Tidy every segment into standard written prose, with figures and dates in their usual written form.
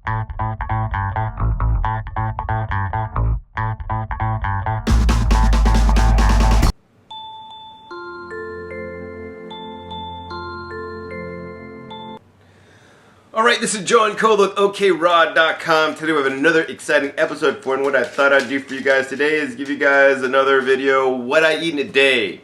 Alright, this is John Cole with OKRod.com. Today we have another exciting episode for you, and what I thought I'd do for you guys today is give you guys another video, what I eat in a day.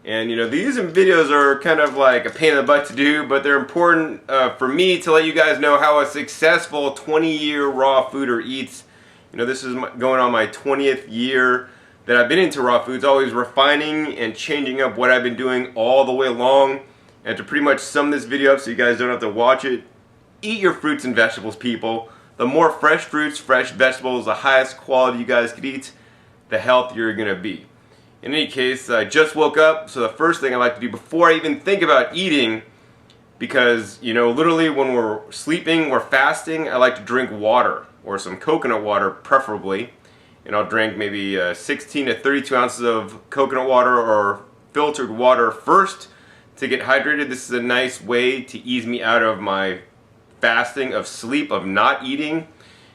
And you know, these videos are kind of like a pain in the butt to do, but they're important for me to let you guys know how a successful 20-year raw fooder eats. You know, this is going on my 20th year that I've been into raw foods, always refining and changing up what I've been doing all the way along. And to pretty much sum this video up so you guys don't have to watch it, eat your fruits and vegetables, people. The more fresh fruits, fresh vegetables, the highest quality you guys could eat, the healthier you're going to be. In any case, I just woke up, so the first thing I like to do before I even think about eating, because, you know, literally when we're sleeping, we're fasting, I like to drink water, or some coconut water preferably. And I'll drink maybe 16 to 32 ounces of coconut water or filtered water first to get hydrated. This is a nice way to ease me out of my fasting, of sleep, of not eating.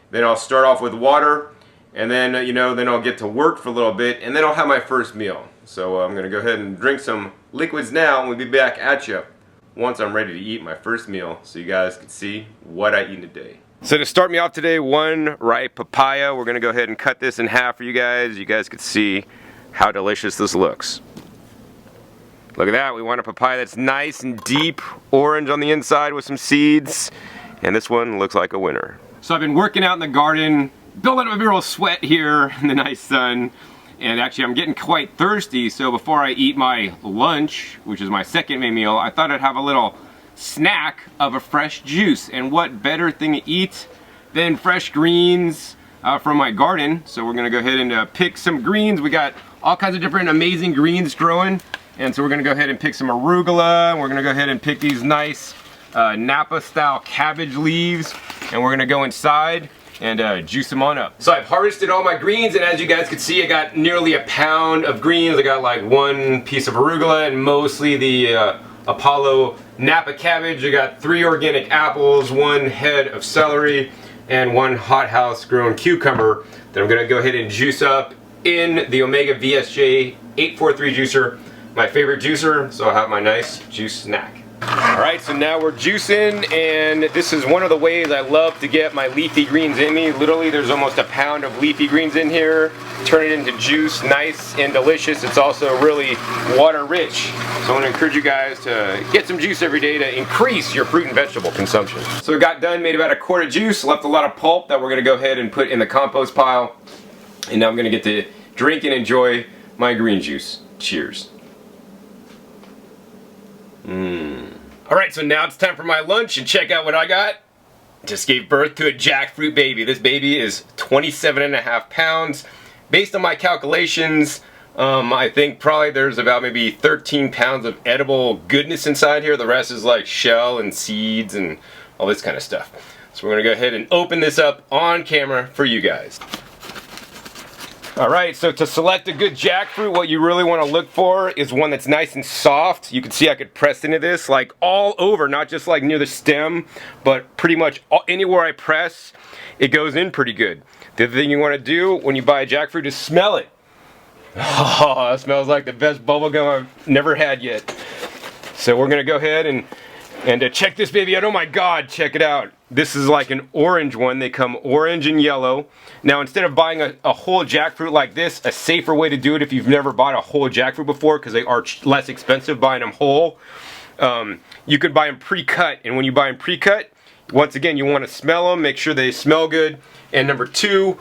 Then I'll start off with water, and then you know, then I'll get to work for a little bit, and then I'll have my first meal. So I'm gonna go ahead and drink some liquids now, and we'll be back at you once I'm ready to eat my first meal, so you guys can see what I eat in a day. So to start me off today, one ripe papaya. We're gonna go ahead and cut this in half for you guys. You guys can see how delicious this looks. Look at that. We want a papaya that's nice and deep orange on the inside with some seeds. And this one looks like a winner. So I've been working out in the garden, building up a real sweat here in the nice sun. And actually I'm getting quite thirsty, so before I eat my lunch, which is my second main meal, I thought I'd have a little snack of a fresh juice. And what better thing to eat than fresh greens from my garden. So we're gonna go ahead and pick some greens. We got all kinds of different amazing greens growing. And so we're gonna go ahead and pick some arugula, and we're gonna go ahead and pick these nice Napa style cabbage leaves, and we're gonna go inside and juice them on up. So I've harvested all my greens, and as you guys can see, I got nearly a pound of greens. I got like one piece of arugula and mostly the Apollo Napa cabbage. I got 3 organic apples, 1 head of celery, and 1 hothouse grown cucumber that I'm gonna go ahead and juice up in the Omega VSJ 843 juicer, my favorite juicer, so I'll have my nice juice snack. Alright, so now we're juicing, and this is one of the ways I love to get my leafy greens in me. Literally, there's almost a pound of leafy greens in here. Turn it into juice, nice and delicious. It's also really water rich. So I want to encourage you guys to get some juice every day to increase your fruit and vegetable consumption. So we got done, made about a quart of juice, left a lot of pulp that we're going to go ahead and put in the compost pile. And now I'm going to get to drink and enjoy my green juice. Cheers. Alright, so now it's time for my lunch, and check out what I got. Just gave birth to a jackfruit baby. This baby is 27.5 pounds. Based on my calculations, I think probably there's about maybe 13 pounds of edible goodness inside here. The rest is like shell and seeds and all this kind of stuff. So we're going to go ahead and open this up on camera for you guys. Alright, so to select a good jackfruit, what you really want to look for is one that's nice and soft. You can see I could press into this like all over, not just like near the stem, but pretty much anywhere I press, it goes in pretty good. The other thing you want to do when you buy a jackfruit is smell it. Oh, it smells like the best bubblegum I've never had yet. So we're going to go ahead and check this baby out. Oh my God, check it out. This is like an orange one. They come orange and yellow. Now instead of buying a whole jackfruit like this, a safer way to do it if you've never bought a whole jackfruit before, because they are less expensive buying them whole, you could buy them pre-cut. And when you buy them pre-cut, once again, you want to smell them, make sure they smell good. And number 2,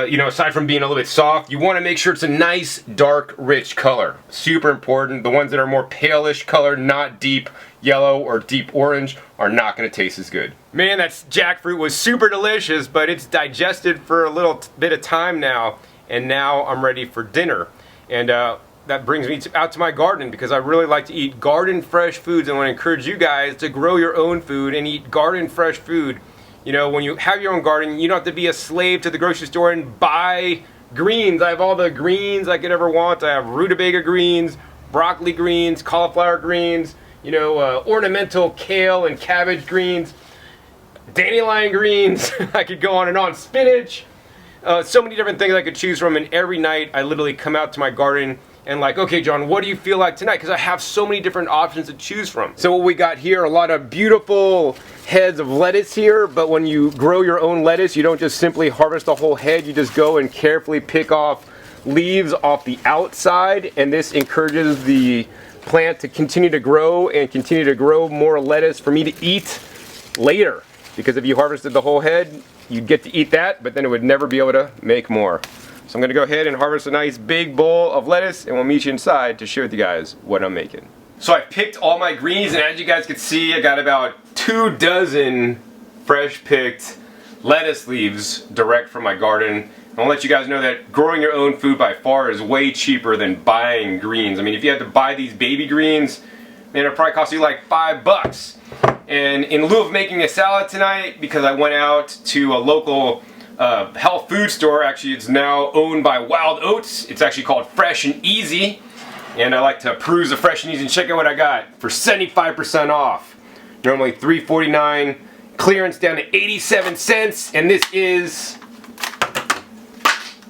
you know, aside from being a little bit soft, you want to make sure it's a nice, dark, rich color. Super important. The ones that are more palish color, not deep yellow or deep orange, are not going to taste as good. Man, that jackfruit was super delicious, but it's digested for a little bit of time now, and now I'm ready for dinner. And that brings me out to my garden, because I really like to eat garden fresh foods, and I want to encourage you guys to grow your own food and eat garden fresh food. You know, when you have your own garden, you don't have to be a slave to the grocery store and buy greens. I have all the greens I could ever want. I have rutabaga greens, broccoli greens, cauliflower greens, you know, ornamental kale and cabbage greens. dandelion greens. I could go on and on. Spinach. So many different things I could choose from, and every night I literally come out to my garden and like, okay, John, what do you feel like tonight? Because I have so many different options to choose from. So what we got here, a lot of beautiful heads of lettuce here, but when you grow your own lettuce, you don't just simply harvest the whole head, you just go and carefully pick off leaves off the outside, and this encourages the plant to continue to grow and continue to grow more lettuce for me to eat later. Because if you harvested the whole head, you'd get to eat that, but then it would never be able to make more. So I'm gonna go ahead and harvest a nice big bowl of lettuce, and we'll meet you inside to share with you guys what I'm making. So I picked all my greens, and as you guys can see, I got about 24 fresh picked lettuce leaves direct from my garden. I'll let you guys know that growing your own food by far is way cheaper than buying greens. I mean, if you had to buy these baby greens, man, it'd probably cost you like $5. And in lieu of making a salad tonight, because I went out to a local health food store, actually it's now owned by Wild Oats. It's actually called Fresh and Easy. And I like to peruse the Fresh and Easy and check out what I got for 75% off. Normally $3.49, clearance down to 87 cents, and this is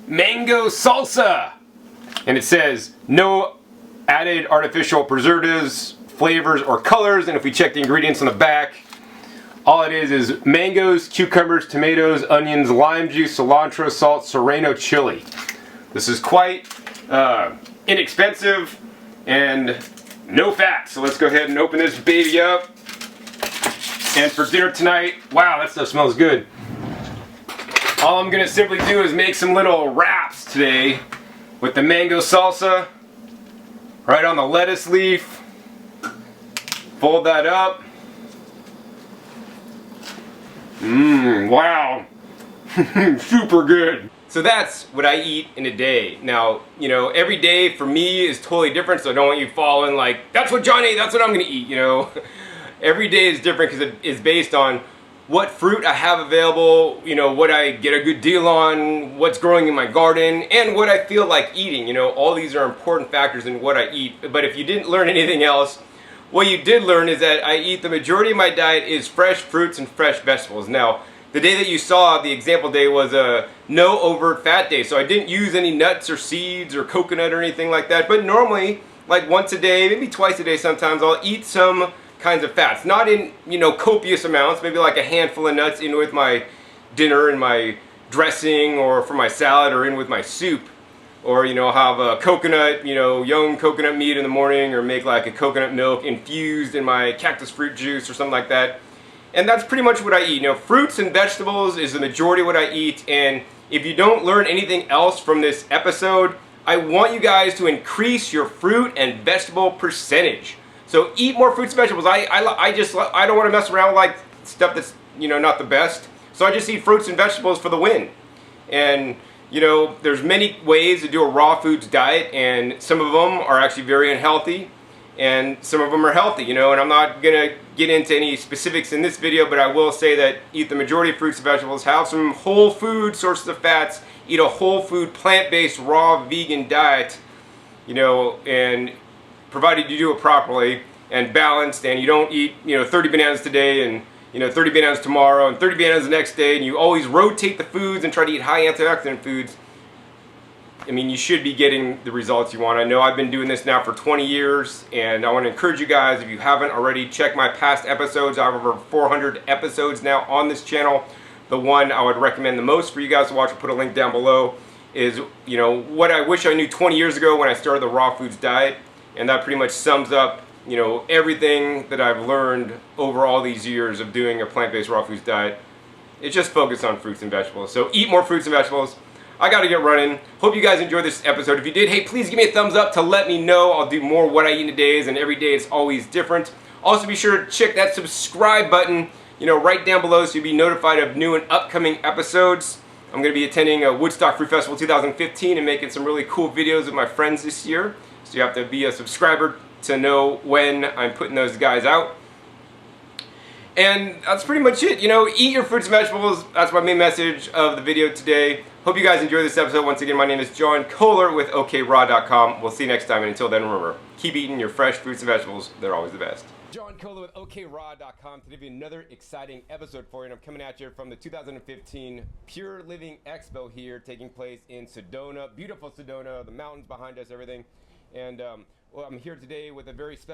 mango salsa. And it says no added artificial preservatives, flavors, or colors. And if we check the ingredients on the back, all it is mangoes, cucumbers, tomatoes, onions, lime juice, cilantro, salt, serrano chili. This is quite inexpensive and no fat. So let's go ahead and open this baby up. And for dinner tonight, wow, that stuff smells good. All I'm gonna simply do is make some little wraps today with the mango salsa right on the lettuce leaf. Fold that up. Wow. Super good. So that's what I eat in a day. Now, you know, every day for me is totally different, so I don't want you following like, that's what John ate, that's what I'm gonna eat, you know. Every day is different because it is based on what fruit I have available, you know, what I get a good deal on, what's growing in my garden, and what I feel like eating. You know, all these are important factors in what I eat. But if you didn't learn anything else, what you did learn is that I eat the majority of my diet is fresh fruits and fresh vegetables. Now, the day that you saw, the example day, was a no overt fat day. So I didn't use any nuts or seeds or coconut or anything like that. But normally, like once a day, maybe twice a day sometimes, I'll eat some kinds of fats, not in, you know, copious amounts, maybe like a handful of nuts in with my dinner and my dressing, or for my salad, or in with my soup, or, you know, have a coconut, you know, young coconut meat in the morning, or make like a coconut milk infused in my cactus fruit juice or something like that. And that's pretty much what I eat. You know, fruits and vegetables is the majority of what I eat. And if you don't learn anything else from this episode, I want you guys to increase your fruit and vegetable percentage. So eat more fruits and vegetables. I don't want to mess around with like stuff that's, you know, not the best. So I just eat fruits and vegetables for the win. And, you know, there's many ways to do a raw foods diet, and some of them are actually very unhealthy, and some of them are healthy, you know, and I'm not going to get into any specifics in this video, but I will say that eat the majority of fruits and vegetables, have some whole food sources of fats, eat a whole food, plant-based, raw, vegan diet, you know, and provided you do it properly and balanced, and you don't eat, you know, 30 bananas today and, you know, 30 bananas tomorrow and 30 bananas the next day, and you always rotate the foods and try to eat high antioxidant foods. I mean, you should be getting the results you want. I know I've been doing this now for 20 years, and I want to encourage you guys, if you haven't already, check my past episodes. I have over 400 episodes now on this channel. The one I would recommend the most for you guys to watch, I'll put a link down below, is, you know, what I wish I knew 20 years ago when I started the raw foods diet. And that pretty much sums up, you know, everything that I've learned over all these years of doing a plant-based raw foods diet. It's just focused on fruits and vegetables. So eat more fruits and vegetables. I gotta get running. Hope you guys enjoyed this episode. If you did, hey, please give me a thumbs up to let me know. I'll do more what I eat in a day, and every day it's always different. Also, be sure to check that subscribe button, you know, right down below, so you'll be notified of new and upcoming episodes. I'm gonna be attending a Woodstock Fruit Festival 2015 and making some really cool videos with my friends this year. So you have to be a subscriber to know when I'm putting those guys out. And that's pretty much it. You know, eat your fruits and vegetables. That's my main message of the video today. Hope you guys enjoyed this episode. Once again, my name is John Kohler with OKRaw.com. We'll see you next time. And until then, remember, keep eating your fresh fruits and vegetables. They're always the best. John Cola with OKRaw.com. Today will be another exciting episode for you. And I'm coming at you from the 2015 Pure Living Expo here, taking place in Sedona. Beautiful Sedona, the mountains behind us, everything. And well, I'm here today with a very special